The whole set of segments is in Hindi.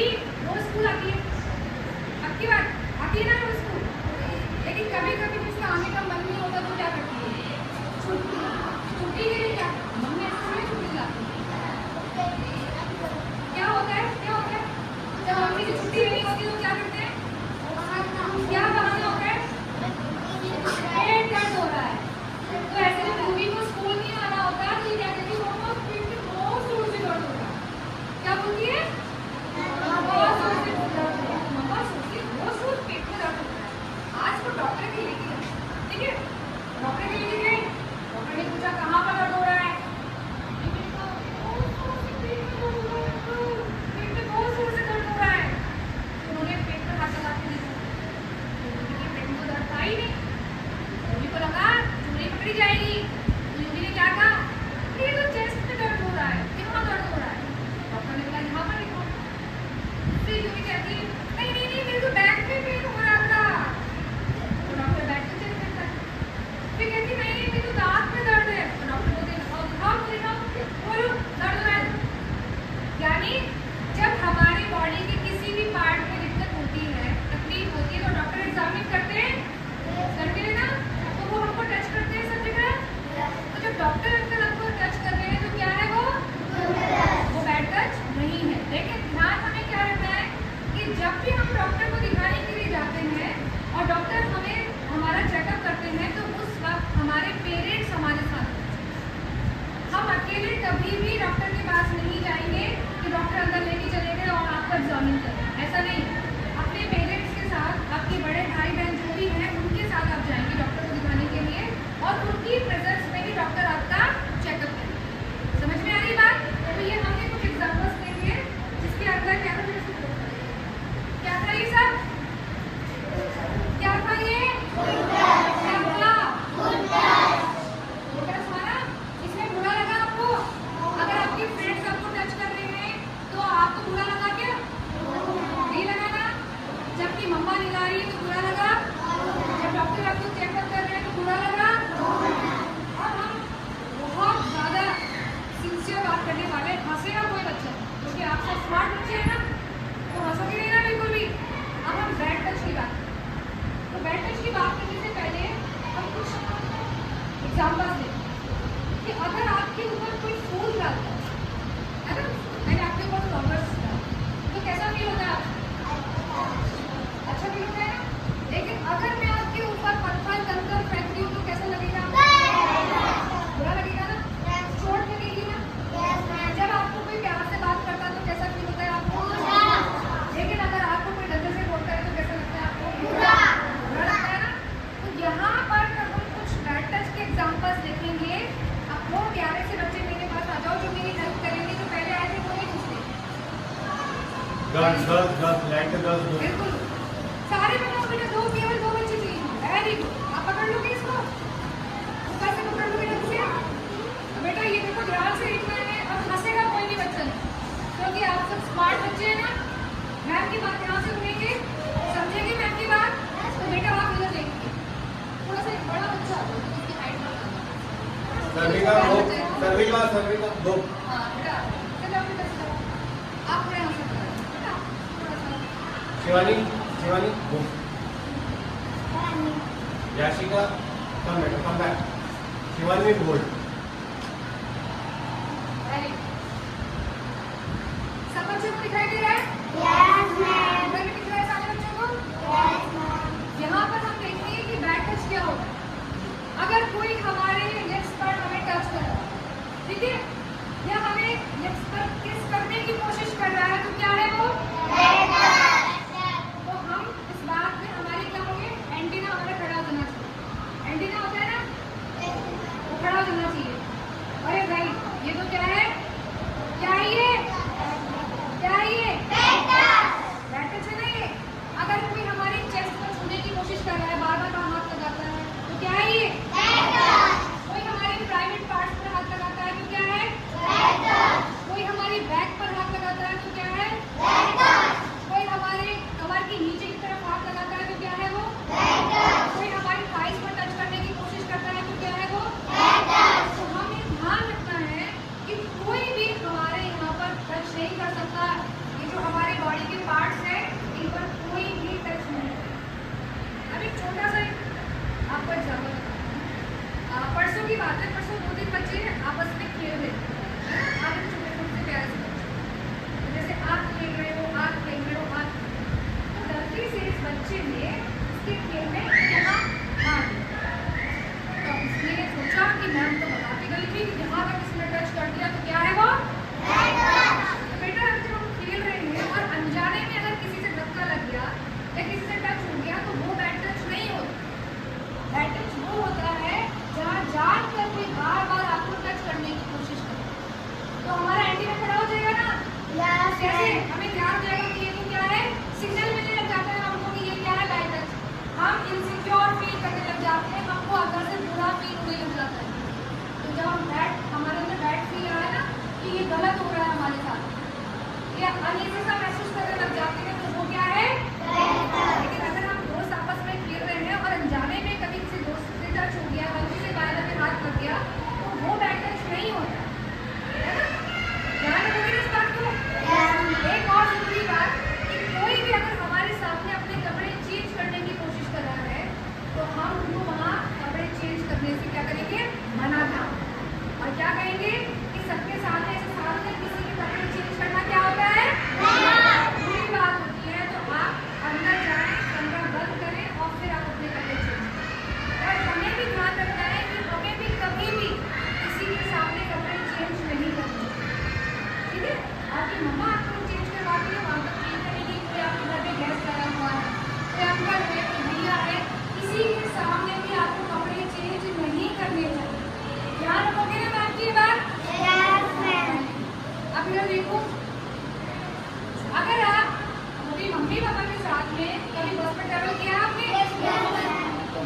अभी रोज स्कूल आती है, अब की बात आती है ना रोज स्कूल, लेकिन कभी कभी जिसका आने का मन नहीं होता तो क्या करती है, छुट्टी छुट्टी के लिए क्या मम्मी ऐसे थोड़ी छुट्टी लाती है। क्या होता है जब मम्मी की छुट्टी नहीं होती तो क्या करते हैं, क्या बहाना होता है, पेट दर्द हो रहा है। तो ऐसे में मूवी को स्कूल नहीं आना होता तो ये क्या कहती है, मम्मा पेट में बहुत जोर से दर्द हो रहा है। क्या बोलती है, बहुत जोर से दर्द हो रहा है। मम्मा सोचती है बहुत जोर पेट में दर्द हो रहा है, आज वो डॉक्टर के लेके गए, ठीक है, डॉक्टर के लेके गए, डॉक्टर ने पूछा कहाँ पर दर्द हो रहा है, पेट में बहुत जोर से दर्द हो रहा है। उन्होंने पेट पर हाथ लगा के देखा, पेट में तो दर्द था ही नहीं। मम्मी को लगा चूड़ी पकड़ी जाएगी, तो योगी ने क्या कहा, ये तो चेस्ट में दर्द हो रहा है, यहाँ दर्द हो रहा है। डॉक्टर ने बोला यहाँ पर देखो। फिर योगी कहती है नहीं नहीं नहीं, मेरे को बैक में पेन हो रहा था, तो डॉक्टर बैक को चेक करता है। फिर कहती नहीं नहीं, मेरे को दांत में दर्द है, तो डॉक्टर को दिखाओ बोलो दर्द हो रहा है। यानी जब हमारी बॉडी के किसी भी पार्ट में दिक्कत होती है, तकलीफ होती है, तो डॉक्टर एग्जामिन करते हैं, करते हैं ना, तो वो हमको टच करते हैं सब जगह। तो जब डॉक्टर अंकल हमको टच कर रहे हैं तो क्या है वो बैड टच नहीं है। लेकिन ध्यान हमें क्या रखना है कि जब भी हम डॉक्टर को दिखाने के लिए जाते हैं और डॉक्टर हमें हमारा चेकअप करते हैं, तो उस वक्त हमारे पेरेंट्स हमारे साथ, हम अकेले कभी भी डॉक्टर के पास नहीं जाएंगे कि डॉक्टर अंदर लेके चले गए और आपका एग्जामिन करें, ऐसा नहीं। अपने पेरेंट्स के साथ, आपके बड़े भाई बहन जो भी हैं उनके साथ आप जाएंगे डॉक्टर को दिखाने के लिए, और उनकी प्रेजेंस में ही डॉक्टर आपका चेकअप करेंगे। समझ में आ रही बात? तो ये हमने कुछ एग्जाम्पल्स देखे जिसके अंदर क्या था, क्या था ये सब, क्या था ये, क्या था हमारा, इसमें बुरा लगा आपको? अगर आपके फ्रेंड्स आपको टच कर रहे हैं तो आपको बुरा लगा क्या? नहीं लगा ना? जबकि मम्मा नहीं ला रही है तो बुरा लगा, जब डॉक्टर आपको चेकअप कर रहे हैं तो बुरा लगा। और हम बहुत ज़्यादा सिंसियर बात करने वाले, हंसेगा कोई बच्चा, क्योंकि आप सब स्मार्ट बच्चे हैं ना, तो हंसोगे नहीं ना बिल्कुल भी। अब हम बैड टच की बात करें, तो बैड टच की बात करने से पहले हम कुछ एग्जाम्पल्स दें कि अगर आपके ऊपर कोई फूल डालता है ना, मैंने आपके ऊपर फ्लावर्स डाला तो कैसा फील होता है आपको? अच्छा फील होता है ना। लेकिन अगर मैं आपके ऊपर पत्थर कंकर फेंक रही हूँ तो कैसा लगेगा? बुरा लगेगा ना, चोट लगेगी ना। जब आपको कोई प्यार से बात करता है तो कैसा फील होता है आपको? लेकिन अगर आपको कोई डंडे से बोलता है तो कैसा लगता है आपको? बुरा लगता है ना। तो यहाँ पर हम कुछ बैड टच के एग्जाम्पल्स देखेंगे। अब वो प्यारे से बच्चे मेरे पास आ जाओ जो मेरी हेल्प करेंगे, जो पहले आए थे वो नहीं पूछते। बिल्कुल सारे बनाओ बेटा, दो केवल दो बच्चे चाहिए, वेरी गुड। आप पकड़ लोगे इसको, ऊपर से पकड़ लो बेटा से। तो बेटा ये देखो ध्यान से लिखना है, और हंसेगा कोई भी बच्चा नहीं, क्योंकि आप सब स्मार्ट बच्चे हैं ना। मैम की बात ध्यान से सुनेंगे, समझेंगे मैम की बात, तो बेटा आप इधर देखेंगे। थोड़ा सा एक बड़ा बच्चा जिसकी हाइट में दो। हाँ बेटा चलो बेटा चलो, आप थोड़ा यहाँ से बेटा थोड़ा सा। शिवानी दो। याशिका कम बेटा, come back. Shivani bold. Very good. सब बच्चों को दिखाई दे रहा है? Yes, ma'am. इधर भी दिख रहा है सारे बच्चों को? Yes, ma'am. यहाँ पर हम देखेंगे कि बैड टच क्या होता है। अगर कोई हमारे लिप्स पर हमें टच कर रहा है, ठीक है, या हमें लिप्स पर किस करने की कोशिश कर रहा है, तो क्या है वो? तो हम इस बात में हमारी क्या होंगे, एंटीना हमारा खड़ा होना चाहिए। एंटीना होता है ना, वो खड़ा होना चाहिए।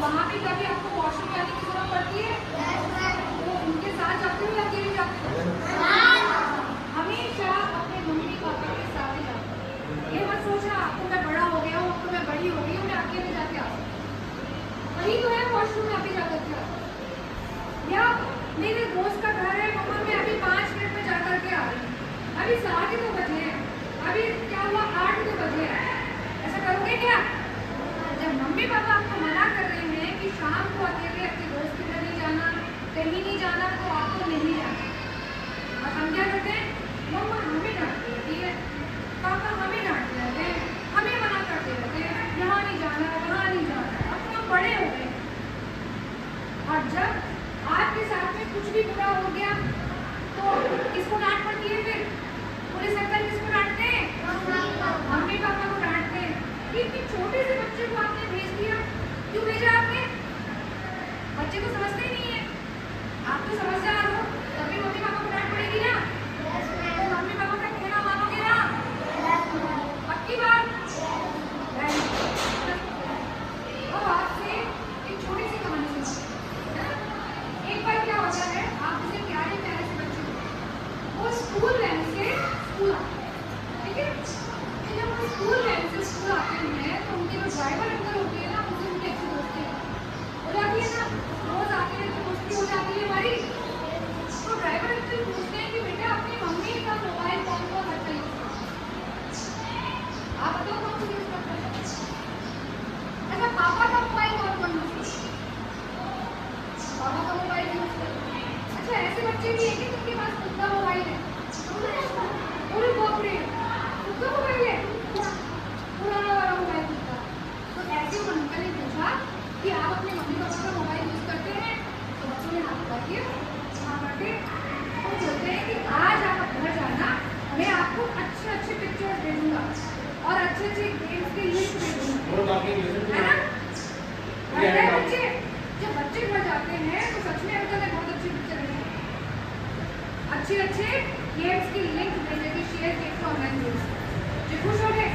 वहाँ पे कभी आपको वॉशरूम जाने की जरूरत पड़ती है? तो उनके साथ जाते हो या अकेले जाते हो? हमेशा अपने मम्मी पापा के साथ ही जाते हो। ये मत सोचना अब तो मैं बड़ा हो गया हूँ, अब तो मैं बड़ी हो गई हूँ, मैं अकेले जाके आ सकती हूँ। वही तो है वॉशरूम में अभी जाकर के आता हूँ। या मेरे दोस्त का घर है, मम्मा मैं अभी 5 मिनट में जा करके आ रही हूँ, अभी 7 ही तो बजे हैं, अभी क्या हुआ 8 ही तो बजे हैं। ऐसा करोगे क्या? जब मम्मी पापा आपको मना कर रहे हैं कि शाम को अकेले अपने दोस्त के घर नहीं जाना, कहीं नहीं जाना, तो आपको नहीं जाना। और हम क्या करते हैं? मम्मा हमें डांटती रहती है, पापा हमें डांटते रहते हैं, हमें मना करते रहते हैं, यहाँ नहीं जाना, वहाँ नहीं जाना। अब तो हम बड़े हो गए और जब आपके साथ में कुछ भी बुरा हो गया तो किसको डांट पड़ती है? फिर पुलिस अंकल किसको डांटते हैं? मम्मी पापा को डांटते हैं कि इतने छोटे से बच्चे को आपने भेज दिया, क्यों भेजा आपने? बच्चे तो समझते ही नहीं है, आप तो समझदार हो, तभी मम्मी पापा को डांट पड़ेगी ना। तो मम्मी पापा का कहना मानोगे ना? पक्की बात? अब आपसे एक छोटी सी कहानी सुनाती हूँ। एक बार क्या होता है, आप जैसे प्यारे प्यारे से बच्चे हो, वो स्कूल वैन से स्कूल आते हैं, ठीक है? तो जब वो स्कूल वैन से स्कूल आते हैं तो उनके जो ड्राइवर अंकल होते हैं ना, उनसे उनकी अच्छी दोस्ती हो जाती है ना, रोज आते हैं तो दोस्ती हो जाती है हमारी। तो ड्राइवर अंकल पूछते हैं कि बेटा अपनी मम्मी का मोबाइल कौन कौन अच्छा यूज करता है? आप बताओ कौन सा यूज करता है? अच्छा पापा का मोबाइल कौन कौन यूज करता है? पापा का मोबाइल यूज करता है। अच्छा ऐसे बच्चे भी हैं कि जिनके पास खुद का मोबाइल है? अरे बाप रे, खुद का मोबाइल है, पुराना वाला मोबाइल खुद का। तो ऐसे उन अंकल ने पूछा कि आप अपने मम्मी पापा का मोबाइल यूज करते हैं? तो बच्चों ने हाथ उठा दिया, हाँ करते। वो बोलते हैं कि आज आप घर जाना, मैं आपको अच्छे अच्छे पिक्चर्स भेजूंगा और अच्छे अच्छे गेम्स की लिस्ट भेजूंगा, More talking, listen to है ना? me. और है बच्चे, जब बच्चे घर जाते हैं तो सच में अंकल ने बहुत अच्छी पिक्चर है, अच्छे अच्छे गेम्स की लिंक भेजे थी, शेयर किए थे ऑनलाइन गेम्स, जो खुश हो गए।